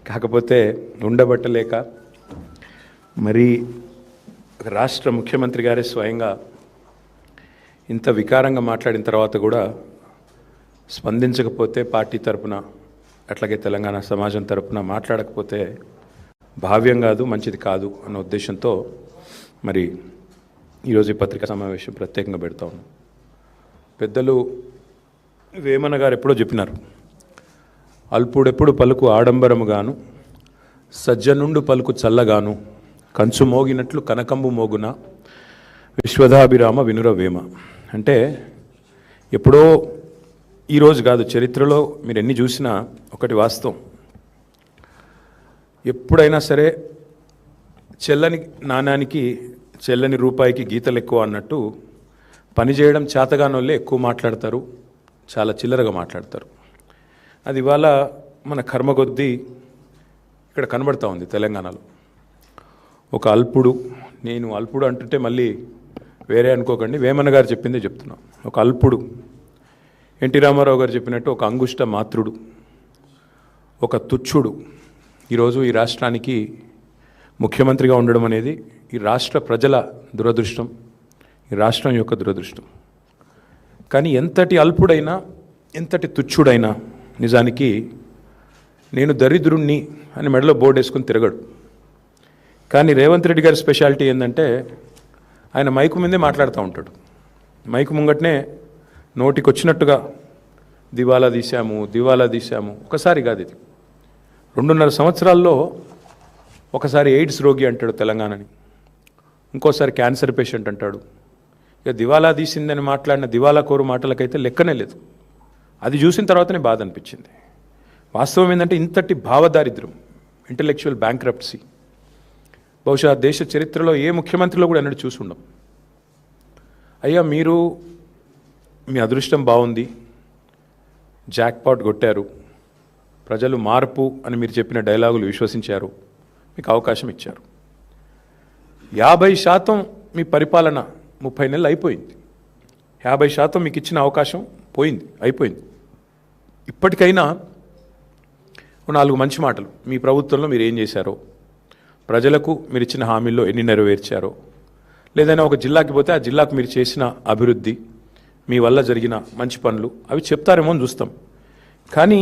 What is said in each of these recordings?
కాకపోతే ఉండబట్టలేక మరి రాష్ట్ర ముఖ్యమంత్రి గారే స్వయంగా ఇంత వికారంగా మాట్లాడిన తర్వాత కూడా స్పందించకపోతే పార్టీ తరపున అట్లాగే తెలంగాణ సమాజం తరపున మాట్లాడకపోతే భావ్యం కాదు, మంచిది కాదు అన్న ఉద్దేశంతో మరి ఈరోజు ఈ పత్రికా సమావేశం ప్రత్యేకంగా పెడతా ఉన్నాం. పెద్దలు వేమన గారు ఎప్పుడో చెప్పినారు, అల్పుడెప్పుడు పలుకు ఆడంబరముగాను సజ్జనుండు పలుకు చల్లగాను కంచు మోగినట్లు కనకంబు మోగున విశ్వదాభిరామ వినుర వేమ. అంటే ఎప్పుడో ఈరోజు కాదు, చరిత్రలో మీరు ఎన్ని చూసినా ఒకటి వాస్తవం, ఎప్పుడైనా సరే చెల్లని నాణానికి చెల్లని రూపాయికి గీతలు ఎక్కువ అన్నట్టు పనిచేయడం చేతగానోళ్ళే ఎక్కువ మాట్లాడతారు, చాలా చిల్లరగా మాట్లాడతారు. అది ఇవాళ మన కర్మ కొద్దీ ఇక్కడ కనబడతా ఉంది. తెలంగాణలో ఒక అల్పుడు, నేను అల్పుడు అంటుంటే మళ్ళీ వేరే అనుకోకండి, వేమన గారు చెప్పిందే చెప్తున్నాం. ఒక అల్పుడు, ఎన్టీ రామారావు గారు చెప్పినట్టు ఒక అంగుష్ట మాతృడు, ఒక తుచ్చుడు ఈరోజు ఈ రాష్ట్రానికి ముఖ్యమంత్రిగా ఉండడం అనేది ఈ రాష్ట్ర ప్రజల దురదృష్టం, ఈ రాష్ట్రం యొక్క దురదృష్టం. కానీ ఎంతటి అల్పుడైనా ఎంతటి తుచ్చుడైనా నిజానికి నేను దరిద్రుణ్ణి అని మెడలో బోర్డు వేసుకుని తిరగడు. కానీ రేవంత్ రెడ్డి గారి స్పెషాలిటీ ఏంటంటే ఆయన మైకు మీదే మాట్లాడుతూ ఉంటాడు. మైకు ముంగట్నే నోటికి వచ్చినట్టుగా దివాలా తీశాము. ఒకసారి కాదు, ఇది 2.5 సంవత్సరాల్లో ఒకసారి ఎయిడ్స్ రోగి అంటాడు తెలంగాణని, ఇంకోసారి క్యాన్సర్ పేషెంట్ అంటాడు. ఇక దివాలా తీసిందని మాట్లాడిన దివాలా కోరు మాటలకైతే లెక్కనే లేదు. అది చూసిన తర్వాతనే బాధ అనిపించింది. వాస్తవం ఏంటంటే ఇంతటి భావదారిద్ర్యం, ఇంటలెక్చువల్ బ్యాంక్రప్సీ బహుశా దేశ చరిత్రలో ఏ ముఖ్యమంత్రిలో కూడా ఎన్నడూ చూసి ఉండం. అయ్యా మీరు మీ అదృష్టం బాగుంది, జాక్పాట్ కొట్టారు, ప్రజలు మార్పు అని మీరు చెప్పిన డైలాగులు విశ్వసించారు, మీకు అవకాశం ఇచ్చారు. 50% మీ పరిపాలన 30 నెలలు అయిపోయింది. 50% మీకు ఇచ్చిన అవకాశం అయిపోయింది. ఇప్పటికైనా 4 మంచి మాటలు, మీ ప్రభుత్వంలో మీరు ఏం చేశారో, ప్రజలకు మీరు ఇచ్చిన హామీల్లో ఎన్ని నెరవేర్చారో, లేదైనా ఒక జిల్లాకి పోతే ఆ జిల్లాకు మీరు చేసిన అభివృద్ధి, మీ వల్ల జరిగిన మంచి పనులు అవి చెప్తారేమో అని చూస్తాం. కానీ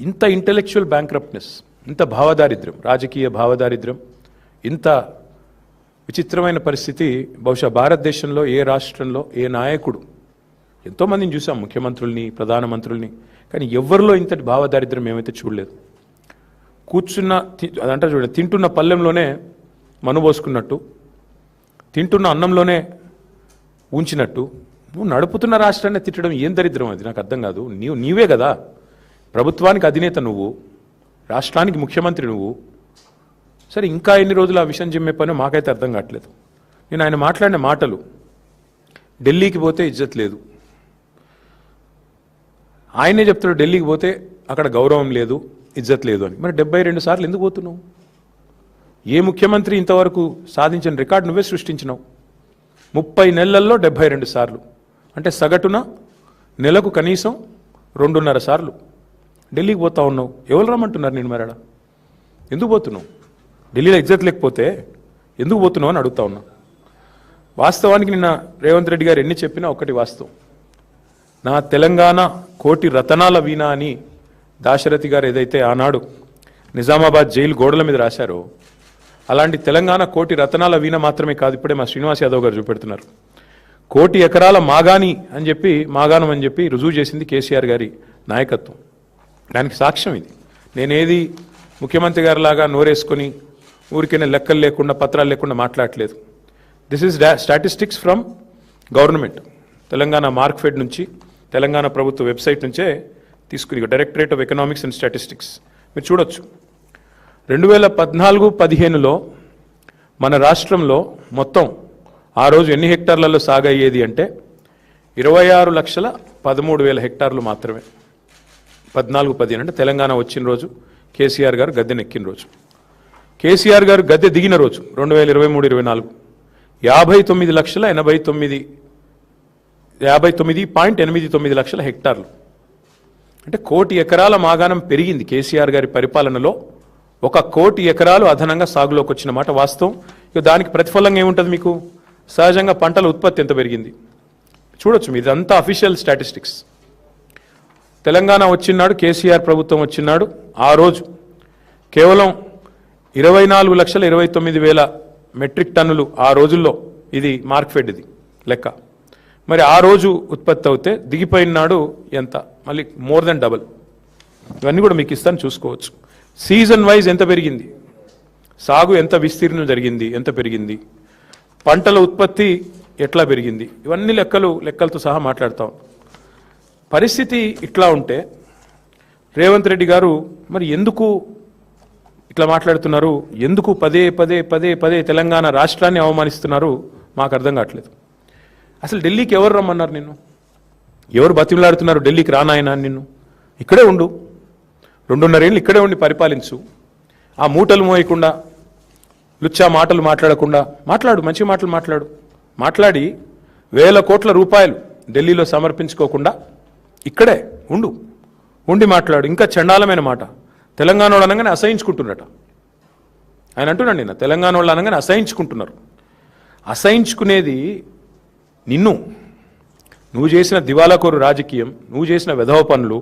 ఇంత ఇంటెలెక్చువల్ బ్యాంక్రప్ట్నెస్, ఇంత భావదారిద్ర్యం, రాజకీయ భావదారిద్ర్యం, ఇంత విచిత్రమైన పరిస్థితి బహుశా భారతదేశంలో ఏ రాష్ట్రంలో ఏ నాయకుడు, ఎంతోమందిని చూసాం, ముఖ్యమంత్రుల్ని, ప్రధానమంత్రుల్ని, కానీ ఎవరిలో ఇంతటి భావదారిద్ర్యం ఏమైతే చూడలేదు. అదంటారు చూడండి, తింటున్న పళ్ళెంలోనే మనుబోసుకున్నట్టు, తింటున్న అన్నంలోనే ఉంచినట్టు, నువ్వు నడుపుతున్న రాష్ట్రాన్ని తిట్టడం ఏం దరిద్రం అది నాకు అర్థం కాదు. నీవే కదా ప్రభుత్వానికి అధినేత, నువ్వు రాష్ట్రానికి ముఖ్యమంత్రి నువ్వు. సరే ఇంకా ఎన్ని రోజులు ఆ విషయం చెప్పే పని మాకైతే అర్థం కావట్లేదు. నేను ఆయన మాట్లాడిన మాటలు, ఢిల్లీకి పోతే ఇజ్జత్ లేదు, ఆయనే చెప్తాడు ఢిల్లీకి పోతే అక్కడ గౌరవం లేదు, ఇజ్జత్ లేదు అని. మరి 72 సార్లు ఎందుకు పోతున్నావు? ఏ ముఖ్యమంత్రి ఇంతవరకు సాధించిన రికార్డు నువ్వే సృష్టించినావు. 30 నెలల్లో 72 సార్లు అంటే సగటున నెలకు కనీసం 2.5 సార్లు ఢిల్లీకి పోతా ఉన్నావు. ఎవరు రమ్మంటున్నారు నేను? మరాడ ఎందుకు పోతున్నావు? ఢిల్లీలో ఇజ్జత్ లేకపోతే ఎందుకు పోతున్నావు అని అడుగుతా ఉన్నా. వాస్తవానికి నిన్న రేవంత్ రెడ్డి గారు ఎన్ని చెప్పినా ఒకటి వాస్తవం. నా తెలంగాణ కోటి రతనాల వీణ అని దాశరథి గారు ఏదైతే ఆనాడు నిజామాబాద్ జైలు గోడల మీద రాశారో, అలాంటి తెలంగాణ కోటి రతనాల వీణ మాత్రమే కాదు, ఇప్పుడే మా శ్రీనివాస్ యాదవ్ గారు చూపెడుతున్నారు, 1 కోటి ఎకరాల మాగాణం అని చెప్పి రుజువు చేసింది కేసీఆర్ గారి నాయకత్వం. దానికి సాక్ష్యం ఇది. నేనేది ముఖ్యమంత్రి గారి లాగా నోరేసుకొని ఊరికైనా లెక్కలు లేకుండా పత్రాలు లేకుండా మాట్లాడలేదు. This is statistics from government. Telangana Markfed నుంచి, తెలంగాణ ప్రభుత్వ వెబ్సైట్ నుంచే తీసుకుని, directorate of economics and statistics మీరు చూడొచ్చు. 2014-15లో మన రాష్ట్రంలో మొత్తం ఆ రోజు ఎన్ని హెక్టార్లలో సాగు అయ్యేది అంటే 26,13,000 హెక్టార్లు మాత్రమే. 14-15 అంటే తెలంగాణ వచ్చిన రోజు, కేసీఆర్ గారు గద్దెనెక్కిన రోజు. కేసీఆర్ గారు గద్దె దిగిన రోజు 2023-24 59.89 లక్షల హెక్టార్లు. అంటే 1 కోటి ఎకరాల మాగాణం పెరిగింది కేసీఆర్ గారి పరిపాలనలో 1 కోటి ఎకరాలు అదనంగా సాగులోకి వచ్చిన మాట వాస్తవం. ఇక దానికి ప్రతిఫలంగా ఏముంటుంది మీకు? సహజంగా పంటల ఉత్పత్తి ఎంత పెరిగింది చూడొచ్చు. ఇదంతా అఫీషియల్ స్టాటిస్టిక్స్. తెలంగాణ వచ్చినాడు, కేసీఆర్ ప్రభుత్వం వచ్చినాడు, ఆ రోజు కేవలం 24,29,000 మెట్రిక్ టన్నులు ఆ రోజుల్లో, ఇది మార్క్ఫెడ్ ఇది లెక్క. మరి ఆ రోజు ఉత్పత్తి అవుతే దిగిపోయిన నాడు ఎంత? మళ్ళీ మోర్ దెన్ డబుల్. ఇవన్నీ కూడా మీకు ఇస్తాను, చూసుకోవచ్చు. సీజన్ వైజ్ ఎంత పెరిగింది, సాగు ఎంత విస్తీర్ణం జరిగింది, ఎంత పెరిగింది, పంటల ఉత్పత్తి ఎట్లా పెరిగింది, ఇవన్నీ లెక్కలతో సహా మాట్లాడతాం. పరిస్థితి ఇట్లా ఉంటే రేవంత్ రెడ్డి గారు మరి ఎందుకు ఇట్లా మాట్లాడుతున్నారు? ఎందుకు పదే పదే పదే పదే తెలంగాణ రాష్ట్రాన్ని అవమానిస్తున్నారు? మాకు అర్థం కావట్లేదు. అసలు ఢిల్లీకి ఎవరు రమ్మన్నారు నిన్ను? ఎవరు బతిమలాడుతున్నారు ఢిల్లీకి రానాయన నిన్ను? ఇక్కడే ఉండు, 2.5 ఏళ్ళు ఇక్కడే ఉండి పరిపాలించు. ఆ మూటలు మోయకుండా, లుచ్చా మాటలు మాట్లాడకుండా మాట్లాడు, మంచి మాటలు మాట్లాడి 1,000 కోట్ల రూపాయలు ఢిల్లీలో సమర్పించుకోకుండా ఇక్కడే ఉండి మాట్లాడు. ఇంకా చండాలమైన మాట, తెలంగాణ వాళ్ళు అనగానే అసహించుకుంటున్నట. ఆయన అంటున్నాడు నిన్న, తెలంగాణ వాళ్ళు అనగానే అసహించుకుంటున్నారు. అసహించుకునేది నువ్వు చేసిన దివాలాకోరు రాజకీయం, నువ్వు చేసిన వెధవ పనులు,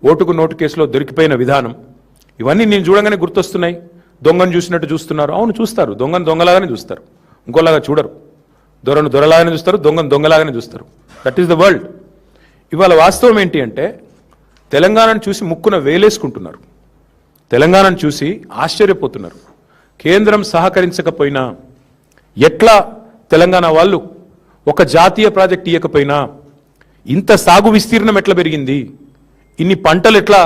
ఓటుకు నోటు కేసులో దొరికిపోయిన విధానం, ఇవన్నీ నేను చూడగానే గుర్తొస్తున్నాయి. దొంగను చూసినట్టు చూస్తున్నారు. అవును, చూస్తారు. దొంగను దొంగలాగానే చూస్తారు, ఇంకోలాగా చూడరు. దొరను దొరలాగానే చూస్తారు, దొంగను దొంగలాగానే చూస్తారు. That is the world. ఇవాళ వాస్తవం ఏంటి అంటే తెలంగాణను చూసి ముక్కున వేలేసుకుంటున్నారు, తెలంగాణను చూసి ఆశ్చర్యపోతున్నారు. కేంద్రం సహకరించకపోయినా, ఎట్లా తెలంగాణ వాళ్ళు ఒక జాతీయ ప్రాజెక్ట్ ఇవ్వకపోయినా ఇంత సాగు విస్తీర్ణం ఎట్లా పెరిగింది, ఇన్ని పంటలు ఎట్లా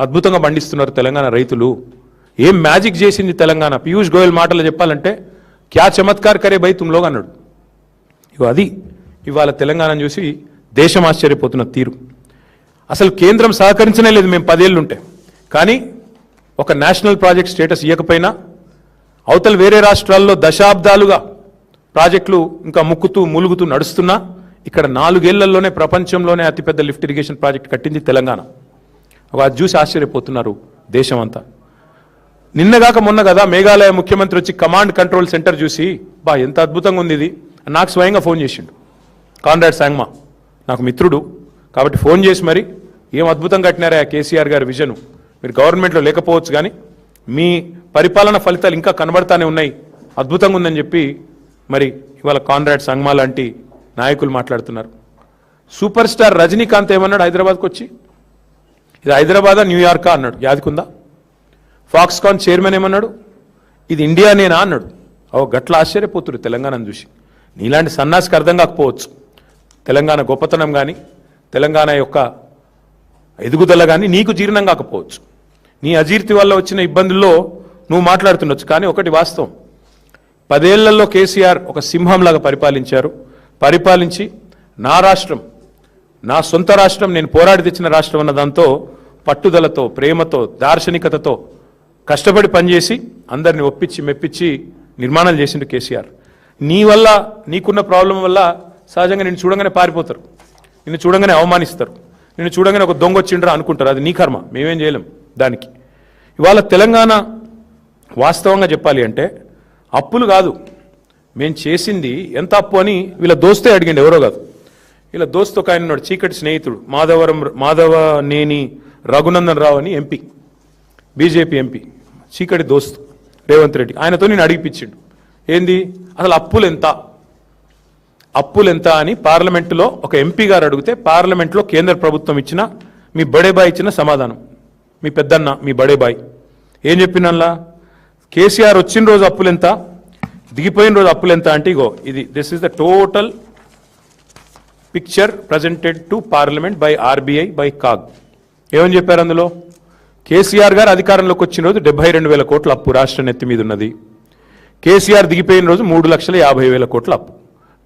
అద్భుతంగా పండిస్తున్నారు తెలంగాణ రైతులు, ఏం మ్యాజిక్ చేసింది తెలంగాణ? పీయూష్ గోయల్ మాటలు చెప్పాలంటే క్యా చమత్కార్ కరే భయ్ తుమ్లోగ్ అన్నాడు. అది ఇవాళ తెలంగాణను చూసి దేశం ఆశ్చర్యపోతున్న తీరు. అసలు కేంద్రం సహకరించనే లేదు మేము 10 ఏళ్ళు ఉంటే. కానీ ఒక నేషనల్ ప్రాజెక్ట్ స్టేటస్ ఇవ్వకపోయినా అవతల వేరే రాష్ట్రాల్లో దశాబ్దాలుగా ప్రాజెక్టులు ఇంకా ములుగుతూ నడుస్తున్నా ఇక్కడ 4 ఏళ్లలోనే ప్రపంచంలోనే అతిపెద్ద లిఫ్ట్ ఇరిగేషన్ ప్రాజెక్ట్ కట్టింది తెలంగాణ. అది చూసి ఆశ్చర్యపోతున్నారు దేశం అంతా. నిన్నగాక మొన్న కదా మేఘాలయ ముఖ్యమంత్రి వచ్చి కమాండ్ కంట్రోల్ సెంటర్ చూసి ఎంత అద్భుతంగా ఉంది ఇది, నాకు స్వయంగా ఫోన్ చేసిండు. కాన్రాడ్ సాంగ్మా నాకు మిత్రుడు కాబట్టి ఫోన్ చేసి మరి ఏం అద్భుతం కట్టినారా కేసీఆర్ గారి విజన్, మీరు గవర్నమెంట్లో లేకపోవచ్చు కానీ మీ పరిపాలన ఫలితాలు ఇంకా కనబడతానే ఉన్నాయి, అద్భుతంగా ఉందని చెప్పి మరి ఇవాళ కాన్రాడ్ సాంగ్మా లాంటి నాయకులు మాట్లాడుతున్నారు. సూపర్ స్టార్ రజనీకాంత్ ఏమన్నాడు హైదరాబాద్కి వచ్చి, ఇది హైదరాబాదా న్యూయార్కా అన్నాడు, యాదికుందా? ఫాక్స్కాన్ చైర్మన్ ఏమన్నాడు, ఇది ఇండియానేనా అన్నాడు. గట్ల ఆశ్చర్యపోతుడు తెలంగాణను చూసి. నీలాంటి సన్నాసికి అర్థం కాకపోవచ్చు తెలంగాణ గొప్పతనం కానీ తెలంగాణ యొక్క ఎదుగుదల కానీ నీకు జీర్ణం కాకపోవచ్చు. నీ అజీర్తి వల్ల వచ్చిన ఇబ్బందుల్లో నువ్వు మాట్లాడుతుండొచ్చు. కానీ ఒకటి వాస్తవం, 10 ఏళ్లలో కేసీఆర్ ఒక సింహంలాగా పరిపాలించి నా రాష్ట్రం, నా సొంత రాష్ట్రం, నేను పోరాడి తెచ్చిన రాష్ట్రం అన్న దాంతో పట్టుదలతో, ప్రేమతో, దార్శనికతతో కష్టపడి పనిచేసి అందరిని ఒప్పించి మెప్పించి నిర్మాణాలు చేసిండు కేసీఆర్. నీ వల్ల, నీకున్న ప్రాబ్లం వల్ల సహజంగా నిన్ను చూడంగానే పారిపోతారు, నిన్ను చూడంగానే అవమానిస్తారు, నిన్ను చూడంగానే ఒక దొంగ వచ్చిండ్రా అనుకుంటారు. అది నీ కర్మ, మేమేం చేయలేం దానికి. ఇవాళ తెలంగాణ వాస్తవంగా చెప్పాలి అంటే అప్పులు కాదు మేము చేసింది, ఎంత అప్పు అని వీళ్ళ దోస్తే అడిగిండు, ఎవరో కాదు. వీళ్ళ దోస్తు ఒక ఆయన ఉన్నాడు, చీకటి స్నేహితుడు, మాధవనేని రఘునందన్ రావు అని ఎంపీ, బీజేపీ ఎంపీ, చీకటి దోస్తు రేవంత్ రెడ్డి. ఆయనతో నేను అడిగిపించిండు, ఏంది అసలు అప్పులు ఎంత అని పార్లమెంటులో ఒక ఎంపీ గారు అడిగితే పార్లమెంట్లో కేంద్ర ప్రభుత్వం ఇచ్చిన, మీ బడేబాయ్ ఇచ్చిన సమాధానం, మీ పెద్దన్న మీ బడేబాయ్ ఏం చెప్పినల్లా, కేసీఆర్ వచ్చిన రోజు అప్పులెంత, దిగిపోయిన రోజు అప్పులెంత అంటే ఇగో ఇది, this is the total picture presented to parliament by RBI by CAG. ఏమని చెప్పారు అందులో, కేసీఆర్ గారు అధికారంలోకి వచ్చిన రోజు 72,000 కోట్ల అప్పు రాష్ట్రం నెత్తి మీద ఉన్నది, కేసీఆర్ దిగిపోయిన రోజు 3,50,000 కోట్ల అప్పు,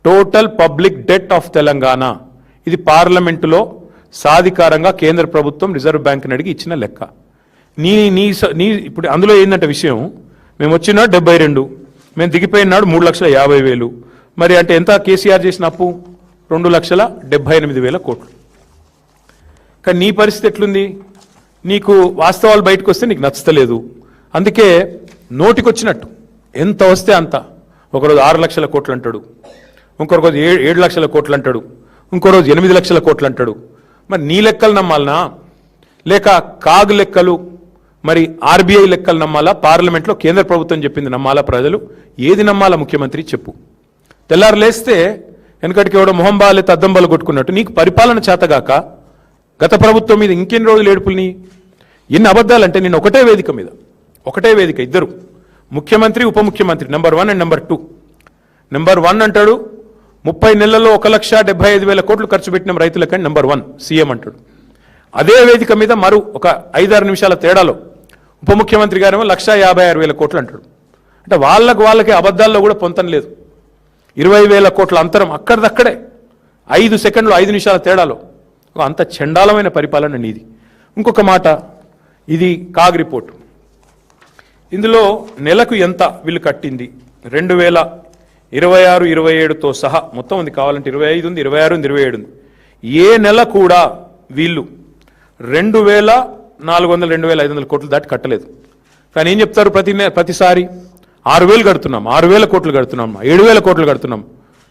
total public det of Telangana. ఇది పార్లమెంటులో సాధికారంగా కేంద్ర ప్రభుత్వం రిజర్వ్ బ్యాంక్ని అడిగి ఇచ్చిన లెక్క. నీ ఇప్పుడు అందులో ఏంటంటే విషయం, మేము వచ్చిన 72, మేము దిగిపోయిన నాడు 3,50,000. మరి అంటే ఎంత కేసీఆర్ చేసిన అప్పు? 2,78,000 కోట్లు. కానీ నీ పరిస్థితి ఎట్లుంది? నీకు వాస్తవాలు బయటకు వస్తే నీకు నచ్చలేదు, అందుకే నోటికొచ్చినట్టు ఎంత వస్తే అంత, ఒకరోజు 6 లక్షల కోట్లు అంటాడు, ఇంకో రోజు 7 లక్షల కోట్లు అంటాడు, ఇంకో రోజు 8 లక్షల కోట్లు అంటాడు. మరి నీ లెక్కలు నమ్మాలనా, లేక కాగ్ లెక్కలు, మరి ఆర్బీఐ లెక్కలు నమ్మాలా, పార్లమెంట్లో కేంద్ర ప్రభుత్వం చెప్పింది నమ్మాలా, ప్రజలు ఏది నమ్మాలా? ముఖ్యమంత్రి చెప్పు. తెల్లారు లేస్తే వెనకటికి ఎవడో మొహం బాలే తద్దంబలు కొట్టుకున్నట్టు నీకు పరిపాలన చేతగాక గత ప్రభుత్వం మీద ఇంకెన్ని రోజులు ఏడుపుల్ని, ఎన్ని అబద్ధాలంటే నేను ఒకటే వేదిక మీద, ఒకటే వేదిక, ఇద్దరు ముఖ్యమంత్రి ఉప ముఖ్యమంత్రి, నెంబర్ 1 అండ్ నెంబర్ 2. నెంబర్ 1 అంటాడు 30 నెలల్లో 1,75,000 కోట్లు ఖర్చు పెట్టిన రైతులకని నెంబర్ 1 సీఎం అంటాడు. అదే వేదిక మీద మరో ఒక 5-6 నిమిషాల తేడాలో ఉప ముఖ్యమంత్రి గారేమో 1,56,000 కోట్లు అంటాడు. అంటే వాళ్ళకే అబద్ధాల్లో కూడా పొంతం లేదు. 20,000 కోట్ల అంతరం అక్కడిదక్కడే 5 సెకండ్లు 5 నిమిషాల తేడాలో. అంత చండాలమైన పరిపాలన నీది. ఇంకొక మాట, ఇది కాగ్ రిపోర్టు. ఇందులో నెలకు ఎంత వీళ్ళు కట్టింది 2026-27తో సహా మొత్తం ఉంది, కావాలంటే 25 ఉంది, 26 ఉంది, 27 ఉంది. ఏ నెల కూడా వీళ్ళు 2,400 2,500 కోట్లు దాటి కట్టలేదు. కానీ ఏం చెప్తారు ప్రతిసారి 6,000 కడుతున్నాం, 6,000 కోట్లు కడుతున్నాం, 7,000 కోట్లు కడుతున్నాం.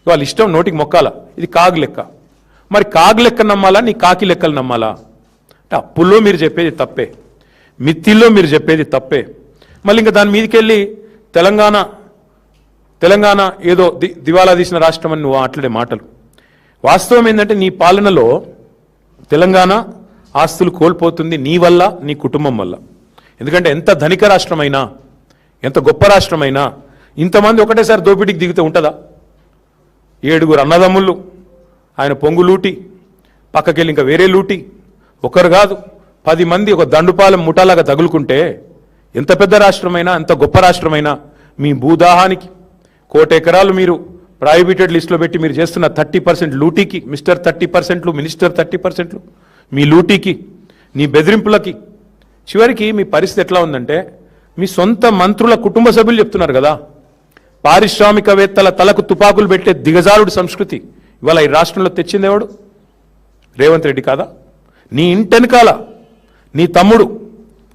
వాళ్ళ ఇష్టం, నోటికి మొక్కాల. ఇది కాగ్ లెక్క. మరి కాగ్ లెక్క నమ్మాలా, నీ కాకి లెక్కలు నమ్మాలా? అంటే అప్పుల్లో మీరు చెప్పేది తప్పే, మిత్తిల్లో మీరు చెప్పేది తప్పే. మళ్ళీ ఇంకా దాని మీదకి వెళ్ళి తెలంగాణ ఏదో దివాలా తీసిన రాష్ట్రం అని నువ్వు మాట్లాడే మాటలు. వాస్తవం ఏంటంటే నీ పాలనలో తెలంగాణ ఆస్తులు కోల్పోతుంది నీ వల్ల, నీ కుటుంబం వల్ల. ఎందుకంటే ఎంత ధనిక రాష్ట్రమైనా, ఎంత గొప్ప రాష్ట్రమైనా ఇంతమంది ఒకటేసారి దోపిడీకి దిగితే ఉంటుందా? 7 అన్నదమ్ముళ్ళు, ఆయన పొంగు లూటి, పక్కకెళ్ళి ఇంకా వేరే లూటి, ఒకరు కాదు 10 మంది ఒక దండుపాలెం ముఠాలాగా తగులుకుంటే ఎంత పెద్ద రాష్ట్రమైనా, ఎంత గొప్ప రాష్ట్రమైనా మీ భూదాహానికి 1,00,00,000 ఎకరాలు మీరు ప్రైవేటెడ్ లిస్టులో పెట్టి మీరు చేస్తున్న 30% లూటీకి, మిస్టర్ 30%లు, మినిస్టర్ 30%లు, మీ లూటీకి, నీ బెదిరింపులకి చివరికి మీ పరిస్థితి ఎట్లా ఉందంటే, మీ సొంత మంత్రుల కుటుంబ సభ్యులు చెప్తున్నారు కదా, పారిశ్రామికవేత్తల తలకు తుపాకులు పెట్టే దిగజారుడు సంస్కృతి ఇవాళ ఈ రాష్ట్రంలో తెచ్చిందేవాడు? రేవంత్ రెడ్డి కాదా? నీ ఇంటెనకాల నీ తమ్ముడు,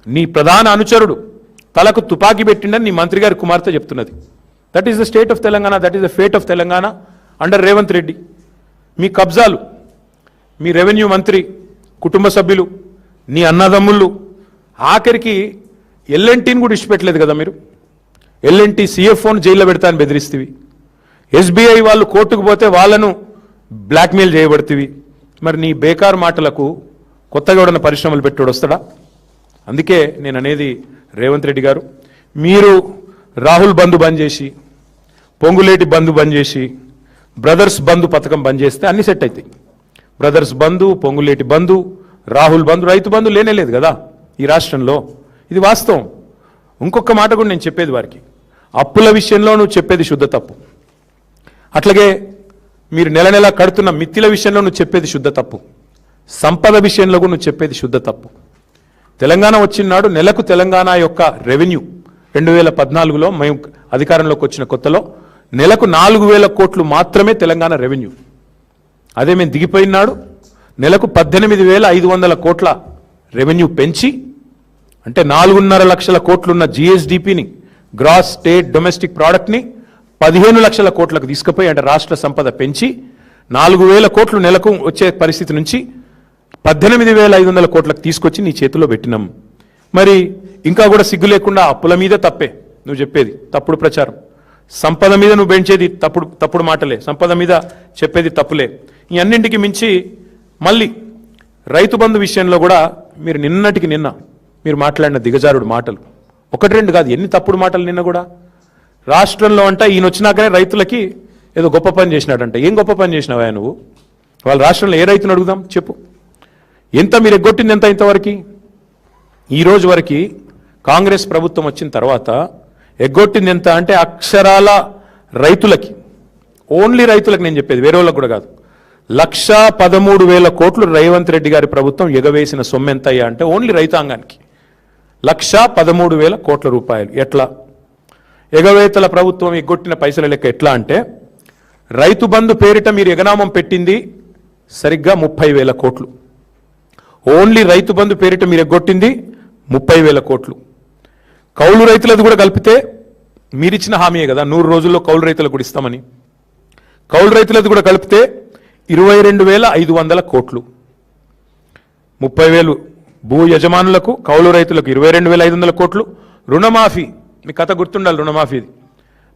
నీ ప్రధాన అనుచరుడు తలకు తుపాకీ పెట్టిండని నీ మంత్రి గారి కుమార్తె చెప్తున్నది. That is the state of Telangana, that is the fate of Telangana under Revanth Reddy. మీ కబ్జాలు, మీ రెవెన్యూ మంత్రి కుటుంబ సభ్యులు, నీ అన్నదమ్ముళ్ళు, ఆఖరికి ఎల్ఎన్టీని కూడా ఇచ్చిపెట్టలేదు కదా మీరు. ఎల్ఎన్టీ సిఎఫ్ఓను జైల్లో పెడతా అని బెదిరిస్తేవి, ఎస్బీఐ వాళ్ళు కోర్టుకు పోతే వాళ్ళను బ్లాక్మెయిల్ చేయబడుతుంది. మరి నీ బేకార్ మాటలకు కొత్తగా ఎవడన్నా పరిశ్రమలు పెట్టాడు వస్తాడా? అందుకే నేను అనేది రేవంత్ రెడ్డి గారు, మీరు రాహుల్ బంధు బంద్ చేసి, పొంగులేటి బంధు బంద్ చేసి, బ్రదర్స్ బంధు పథకం బంద్ చేస్తే అన్ని సెట్ అవుతాయి. బ్రదర్స్ బంధు, పొంగులేటి బంధు, రాహుల్ బంధు, రైతు బంధు లేనేలేదు కదా ఈ రాష్ట్రంలో. ఇది వాస్తవం. ఇంకొక మాట కూడా నేను చెప్పేది వారికి, అప్పుల విషయంలో నువ్వు చెప్పేది శుద్ధ తప్పు. అట్లాగే మీరు నెల నెల కడుతున్న మిత్తిల విషయంలో నువ్వు చెప్పేది శుద్ధ తప్పు. సంపద విషయంలో కూడా నువ్వు చెప్పేది శుద్ధ తప్పు. తెలంగాణ వచ్చినాడు నెలకు తెలంగాణ యొక్క రెవెన్యూ 2014లో మేము అధికారంలోకి వచ్చిన కొత్తలో నెలకు 4,000 కోట్లు మాత్రమే తెలంగాణ రెవెన్యూ. అదే మేము దిగిపోయినాడు నెలకు 18,500 కోట్ల రెవెన్యూ పెంచి, అంటే 4.5 లక్షల కోట్లున్న జిఎస్డిపిని, గ్రాస్ స్టేట్ డొమెస్టిక్ ప్రోడక్ట్ని 15 లక్షల కోట్లకు తీసుకుపోయి, అంటే రాష్ట్ర సంపద పెంచి 4,000 కోట్లు నెలకు వచ్చే పరిస్థితి నుంచి 18,500 కోట్లకు తీసుకొచ్చి నీ చేతిలో పెట్టినాం. మరి ఇంకా కూడా సిగ్గు లేకుండా అప్పుల మీద తప్పే నువ్వు చెప్పేది, తప్పుడు ప్రచారం. సంపద మీద నువ్వు పెంచేది తప్పుడు మాటలే, సంపద మీద చెప్పేది తప్పులే. ఈ అన్నింటికి మించి మళ్ళీ రైతు బంధు విషయంలో కూడా మీరు నిన్నటికి నిన్న మీరు మాట్లాడిన దిగజారుడు మాటలు 1-2 కాదు, ఎన్ని తప్పుడు మాటలు నిన్న కూడా. రాష్ట్రంలో అంట ఈయన వచ్చినాకనే రైతులకి ఏదో గొప్ప పని చేసినాడంట. ఏం గొప్ప పని చేసినావా నువ్వు? వాళ్ళ రాష్ట్రంలో ఏ రైతుని అడుగుదాం చెప్పు. ఎంత మీరు ఎగ్గొట్టింది ఎంత ఇంతవరకు? ఈ రోజు వరకు కాంగ్రెస్ ప్రభుత్వం వచ్చిన తర్వాత ఎగ్గొట్టింది ఎంత అంటే అక్షరాల రైతులకి, ఓన్లీ రైతులకు నేను చెప్పేది, వేరే వాళ్ళకు కూడా కాదు, 1,13,000 కోట్లు రేవంత్ రెడ్డి గారి ప్రభుత్వం ఎగవేసిన సొమ్ము ఎంత అయ్యా అంటే ఓన్లీ రైతాంగానికి 1,13,000 కోట్ల రూపాయలు. ఎట్లా ఎగవేతల ప్రభుత్వం ఎగ్గొట్టిన పైసల లెక్క ఎట్లా అంటే, రైతు బంధు పేరిట మీరు ఎగనామం పెట్టింది సరిగ్గా 30,000 కోట్లు. ఓన్లీ రైతు బంధు పేరిట మీరు ఎగ్గొట్టింది 30,000 కోట్లు. కౌలు రైతులది కూడా కలిపితే మీరిచ్చిన హామీయే కదా 100 రోజుల్లో కౌలు రైతులకు కూడా ఇస్తామని. కౌలు రైతులది కూడా కలిపితే 22,500 కోట్లు. 30,000 భూ యజమానులకు, కౌలు రైతులకు 22,500 కోట్లు. రుణమాఫీ, మీ కథ గుర్తుండాలి. రుణమాఫీది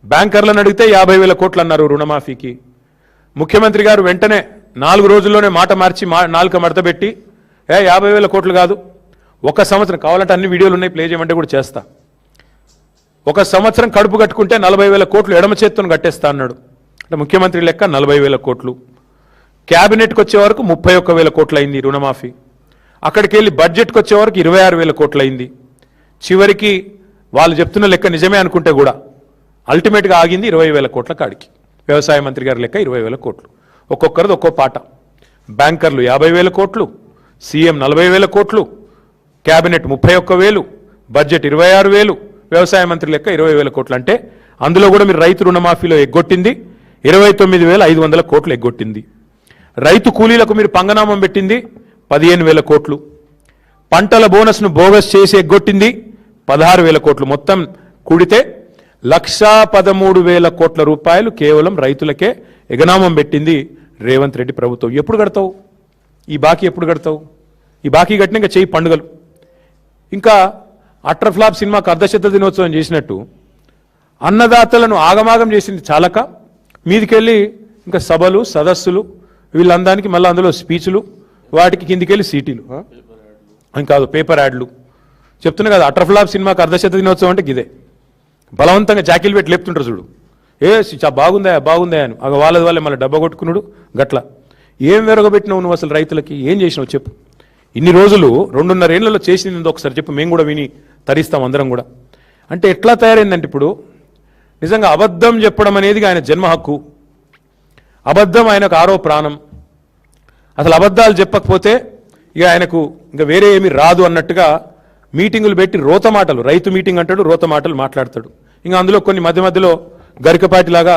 బ్యాంకర్లను అడిగితే 50,000 కోట్లు అన్నారు రుణమాఫీకి. ముఖ్యమంత్రి గారు వెంటనే 4 రోజుల్లోనే మాట మార్చి నాలుక మడతపెట్టి 50,000 కోట్లు కాదు, 1 సంవత్సరం, కావాలంటే అన్ని వీడియోలు ఉన్నాయి, ప్లే చేయమంటే కూడా చేస్తా, 1 సంవత్సరం కడుపు కట్టుకుంటే 40,000 కోట్లు ఎడమ చేత్తును కట్టేస్తా అన్నాడు. అంటే ముఖ్యమంత్రి లెక్క 40,000 కోట్లు. క్యాబినెట్కి వచ్చే వరకు 31,000 కోట్లు అయింది రుణమాఫీ. అక్కడికి వెళ్ళి బడ్జెట్కి వచ్చే వరకు 26,000 కోట్లు అయింది. చివరికి వాళ్ళు చెప్తున్న లెక్క నిజమే అనుకుంటే కూడా అల్టిమేట్గా ఆగింది 20,000 కోట్ల కాడికి. వ్యవసాయ మంత్రి గారి లెక్క 20,000 కోట్లు. ఒక్కొక్కరిది ఒక్కో పాట. బ్యాంకర్లు 50,000 కోట్లు, సీఎం 40,000 కోట్లు, క్యాబినెట్ 31,000, బడ్జెట్ 26,000, వ్యవసాయ మంత్రి లెక్క 20,000 కోట్లు. అంటే అందులో కూడా మీరు రైతు రుణమాఫీలో ఎగ్గొట్టింది 29,500 కోట్లు ఎగ్గొట్టింది. రైతు కూలీలకు మీరు పంగనామం పెట్టింది 15,000 కోట్లు. పంటల బోనస్ను బోగస్ చేసి ఎగ్గొట్టింది 16,000 కోట్లు. మొత్తం కూడితే 1,13,000 కోట్ల రూపాయలు కేవలం రైతులకే ఎగనామం పెట్టింది రేవంత్ రెడ్డి ప్రభుత్వం. ఎప్పుడు కడతావు ఈ బాకీ? ఎప్పుడు కడతావు ఈ బాకీ? కట్టిన ఇంకా చేయి పండుగలు. ఇంకా అట్రఫ్లాప్ సినిమాకు అర్ధశత దినోత్సవం చేసినట్టు అన్నదాతలను ఆగమాగం చేసింది చాలక మీదికెళ్ళి ఇంకా సభలు, సదస్సులు, వీళ్ళందానికి మళ్ళీ అందులో స్పీచ్లు, వాటికి కిందికెళ్ళి సీటీలు, కాదు పేపర్ యాడ్లు. చెప్తున్నా కదా, అట్రఫ్లాప్ సినిమాకు అర్ధశత దినోత్సవం అంటే ఇదే. బలవంతంగా జాకీలు పెట్టి లేపుతుంటారు చూడు, బాగుందా బాగుందా అని. వాళ్ళది వాళ్ళే మళ్ళీ డబ్బా కొట్టుకున్నాడు గట్ల. ఏం వెరగబెట్టినావు నువ్వు అసలు రైతులకి? ఏం చేసినావు చెప్పు. ఇన్ని రోజులు 2.5 ఏళ్లలో చేసింది ఒకసారి చెప్పు, మేము కూడా విని తరిస్తాం అందరం కూడా. అంటే ఎట్లా తయారైందంటే ఇప్పుడు నిజంగా అబద్ధం చెప్పడం అనేది ఆయన జన్మ హక్కు. అబద్ధం ఆయనకు 6వ ప్రాణం. అసలు అబద్ధాలు చెప్పకపోతే ఇక ఆయనకు ఇంకా వేరే ఏమీ రాదు అన్నట్టుగా మీటింగులు పెట్టి రోత మాటలు, రైతు మీటింగ్ అంటాడు, రోత మాటలు మాట్లాడతాడు. ఇంకా అందులో కొన్ని మధ్యలో గరికపాటి లాగా,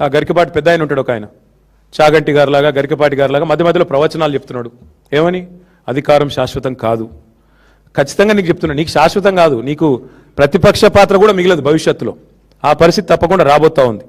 ఆ గరికపాటి పెద్ద ఆయన ఉంటాడు ఒక ఆయన, చాగంటి గారిలాగా, గరికపాటి గారిలాగా మధ్యలో ప్రవచనాలు చెప్తున్నాడు. ఏమని? అధికారం శాశ్వతం కాదు. ఖచ్చితంగా నీకు చెప్తున్నా, నీకు శాశ్వతం కాదు, నీకు ప్రతిపక్ష పాత్ర కూడా మిగిలదు భవిష్యత్తులో. ఆ పరిస్థితి తప్పకుండా రాబోతా ఉంది.